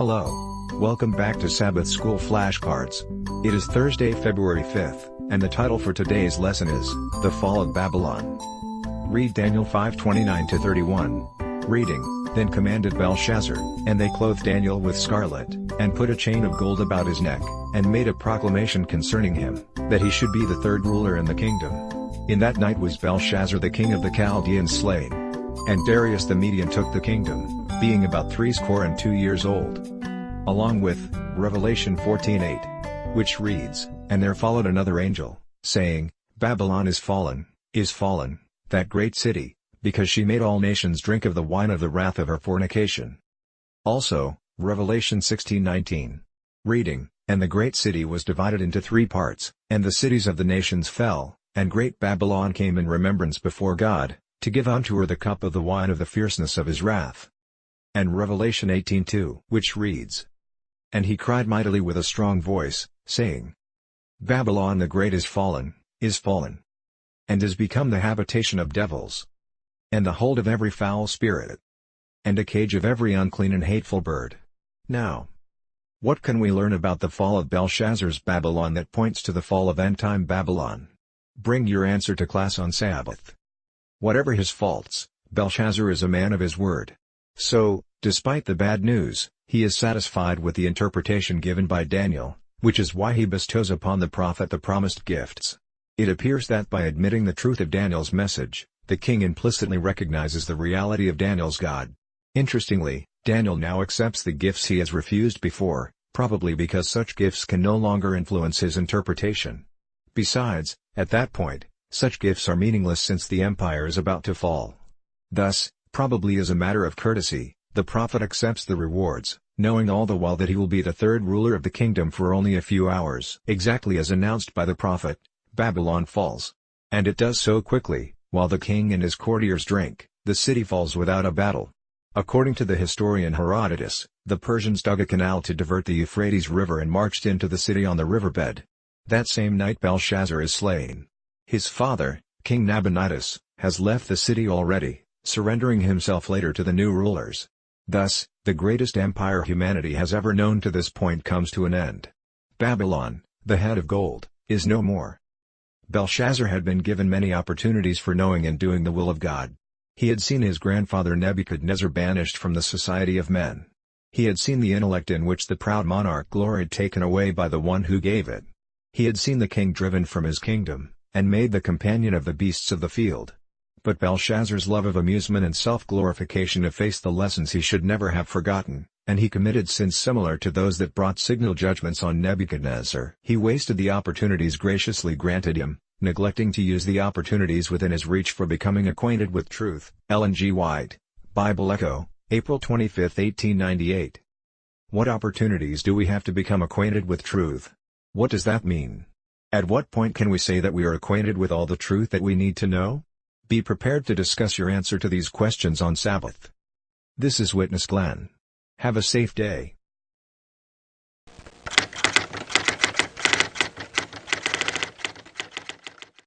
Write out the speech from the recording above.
Hello. Welcome back to Sabbath School Flashcards. It is Thursday, February 5th, and the title for today's lesson is, The Fall of Babylon. Read Daniel 5:29-31. Reading, Then commanded Belshazzar, and they clothed Daniel with scarlet, and put a chain of gold about his neck, and made a proclamation concerning him, that he should be the third ruler in the kingdom. In that night was Belshazzar the king of the Chaldeans slain. And Darius the Median took the kingdom, being about 62 years old. Along with, Revelation 14:8. Which reads, And there followed another angel, saying, Babylon is fallen, that great city, because she made all nations drink of the wine of the wrath of her fornication. Also, Revelation 16:19. Reading, And the great city was divided into 3 parts, and the cities of the nations fell, and great Babylon came in remembrance before God, to give unto her the cup of the wine of the fierceness of his wrath. And Revelation 18:2, which reads, And he cried mightily with a strong voice, saying, Babylon the great is fallen, and is become the habitation of devils, and the hold of every foul spirit, and a cage of every unclean and hateful bird. Now, what can we learn about the fall of Belshazzar's Babylon that points to the fall of end-time Babylon? Bring your answer to class on Sabbath. Whatever his faults, Belshazzar is a man of his word. So, despite the bad news, he is satisfied with the interpretation given by Daniel, which is why he bestows upon the prophet the promised gifts. It appears that by admitting the truth of Daniel's message, the king implicitly recognizes the reality of Daniel's God. Interestingly, Daniel now accepts the gifts he has refused before, probably because such gifts can no longer influence his interpretation. Besides, at that point, such gifts are meaningless since the empire is about to fall. Thus, probably as a matter of courtesy, the prophet accepts the rewards, knowing all the while that he will be the third ruler of the kingdom for only a few hours. Exactly as announced by the prophet, Babylon falls. And it does so quickly, while the king and his courtiers drink, the city falls without a battle. According to the historian Herodotus, the Persians dug a canal to divert the Euphrates River and marched into the city on the riverbed. That same night Belshazzar is slain. His father, King Nabonidus, has left the city already, surrendering himself later to the new rulers. Thus, the greatest empire humanity has ever known to this point comes to an end. Babylon, the head of gold, is no more. Belshazzar had been given many opportunities for knowing and doing the will of God. He had seen his grandfather Nebuchadnezzar banished from the society of men. He had seen the intellect in which the proud monarch gloried taken away by the one who gave it. He had seen the king driven from his kingdom, and made the companion of the beasts of the field. But Belshazzar's love of amusement and self-glorification effaced the lessons he should never have forgotten, and he committed sins similar to those that brought signal judgments on Nebuchadnezzar. He wasted the opportunities graciously granted him, neglecting to use the opportunities within his reach for becoming acquainted with truth. Ellen G. White, Bible Echo, April 25, 1898. What opportunities do we have to become acquainted with truth? What does that mean? At what point can we say that we are acquainted with all the truth that we need to know? Be prepared to discuss your answer to these questions on Sabbath. This is Witness Glenn. Have a safe day.